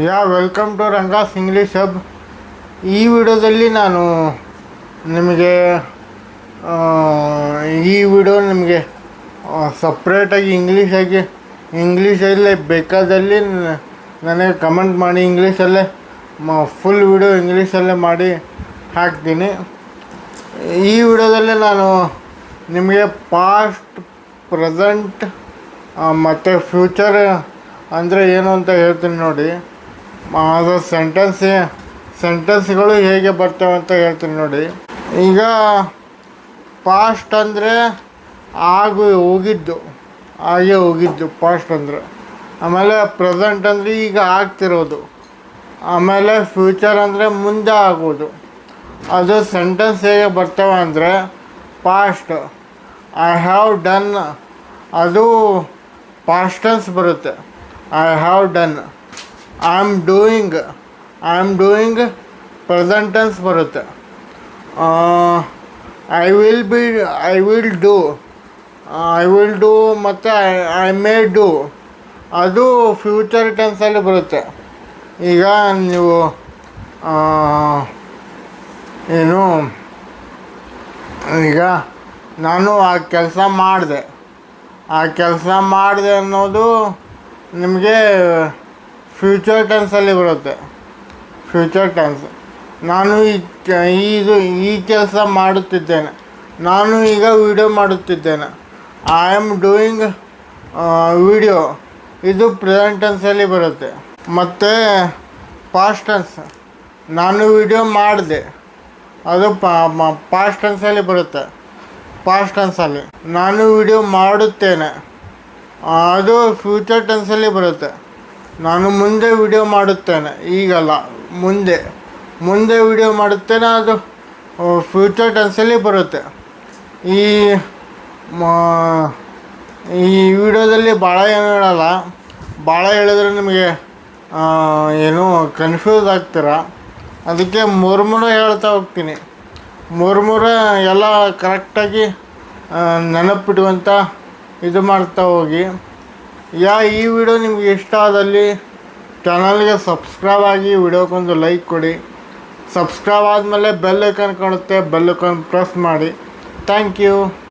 Welcome to Ranga's English hub. ಈ ವಿಡಿಯೋದಲ್ಲಿ ನಾನು ನಿಮಗೆ ನಿಮಗೆ ಸಪ್ರೇಟಾಗಿ ಇಂಗ್ಲೀಷಲ್ಲೇ ಬೇಕಾದಲ್ಲಿ ನನಗೆ ಕಮೆಂಟ್ ಮಾಡಿ. ಇಂಗ್ಲೀಷಲ್ಲೇ ಫುಲ್ ವಿಡಿಯೋ ಇಂಗ್ಲೀಷಲ್ಲೇ ಮಾಡಿ ಹಾಕ್ತೀನಿ. ಈ ವಿಡಿಯೋದಲ್ಲಿ ನಾನು ನಿಮಗೆ ಪಾಸ್ಟ್, ಪ್ರೆಸೆಂಟ್ ಮತ್ತು ಫ್ಯೂಚರ್ ಅಂದರೆ ಏನು ಅಂತ ಹೇಳ್ತೀನಿ ನೋಡಿ. ಅದು ಸೆಂಟೆನ್ಸ್ಗಳು ಹೇಗೆ ಬರ್ತವೆ ಅಂತ ಹೇಳ್ತೀನಿ ನೋಡಿ. ಈಗ ಪಾಸ್ಟ್ ಅಂದರೆ ಹಾಗೆ ಹೋಗಿದ್ದು ಪಾಸ್ಟ್ ಅಂದರೆ. ಆಮೇಲೆ ಪ್ರೆಸೆಂಟ್ ಅಂದರೆ ಈಗ ಆಗ್ತಿರೋದು. ಆಮೇಲೆ ಫ್ಯೂಚರ್ ಅಂದರೆ ಮುಂದೆ ಆಗೋದು. ಅದು ಸೆಂಟೆನ್ಸ್ ಹೇಗೆ ಬರ್ತವೆ ಅಂದರೆ, ಪಾಸ್ಟ್ ಐ ಹ್ಯಾವ್ ಡನ್, ಅದು ಪಾಸ್ಟ್ ಟೆನ್ಸ್ ಬರುತ್ತೆ. I have done. I am doing present tense ಬರುತ್ತೆ. ಐ ವಿಲ್ ಡೂ ಮತ್ತು ಐ ಮೇ ಡೂ, ಅದು ಫ್ಯೂಚರ್ ಟೆನ್ಸಲ್ಲಿ ಬರುತ್ತೆ. ಈಗ ನೀವು ಈಗ ನಾನು ಆ ಕೆಲಸ ಮಾಡಿದೆ ಅನ್ನೋದು ನಿಮಗೆ ಫ್ಯೂಚರ್ ಟೆನ್ಸಲ್ಲಿ ಬರುತ್ತೆ. Future tense. ನಾನು ಈ ಕೆಲಸ ಮಾಡುತ್ತಿದ್ದೇನೆ, ನಾನು ಈಗ ವಿಡಿಯೋ ಮಾಡುತ್ತಿದ್ದೇನೆ. ಐ ಆಮ್ ಡೂಯಿಂಗ್ ವಿಡಿಯೋ, ಇದು ಪ್ರೆಸೆಂಟ್ ಟೆನ್ಸಲ್ಲಿ ಬರುತ್ತೆ. ಮತ್ತು ಪಾಸ್ಟ್ ಟೆನ್ಸ್, ನಾನು ವಿಡಿಯೋ ಮಾಡಿದೆ, ಅದು ಪಾಸ್ಟ್ ಟೆನ್ಸಲ್ಲಿ ಬರುತ್ತೆ. ಪಾಸ್ಟ್ ಟೆನ್ಸಲ್ಲಿ ನಾನು ವಿಡಿಯೋ ಮಾಡುತ್ತೇನೆ, ಅದು ಫ್ಯೂಚರ್ ಟೆನ್ಸಲ್ಲಿ ಬರುತ್ತೆ. ನಾನು ಮುಂದೆ ವಿಡಿಯೋ ಮಾಡುತ್ತೇನೆ, ಈಗಲ್ಲ ಮುಂದೆ ವಿಡಿಯೋ ಮಾಡುತ್ತೇನೆ, ಅದು ಫ್ಯೂಚರ್ ಟೆನ್ಸಲ್ಲಿ ಬರುತ್ತೆ. ಈ ವಿಡಿಯೋದಲ್ಲಿ ಭಾಳ ಏನು ಹೇಳಲ್ಲ. ಭಾಳ ಹೇಳಿದ್ರೆ ನಿಮಗೆ ಕನ್ಫ್ಯೂಸ್ ಆಗ್ತೀರ. ಅದಕ್ಕೆ ಮೂರು ಹೇಳ್ತಾ ಹೋಗ್ತೀನಿ. ಮೂರು ಎಲ್ಲ ಕರೆಕ್ಟಾಗಿ ನೆನಪಿಡುವಂಥ ಇದು ಮಾಡ್ತಾ ಹೋಗಿ. ಈ ವಿಡಿಯೋ ನಿಮಗೆ ಇಷ್ಟ ಆದಲ್ಲಿ ಚಾನಲ್ಗೆ ಸಬ್ಸ್ಕ್ರೈಬ್ ಆಗಿ, ವಿಡಿಯೋಕ್ಕೊಂದು ಲೈಕ್ ಕೊಡಿ. ಸಬ್ಸ್ಕ್ರೈಬ್ ಆದಮೇಲೆ ಬೆಲ್ ಐಕಾನ್ ಕಾಣುತ್ತೆ, ಬೆಲ್ ಐಕಾನ್ ಪ್ರೆಸ್ ಮಾಡಿ. Thank you.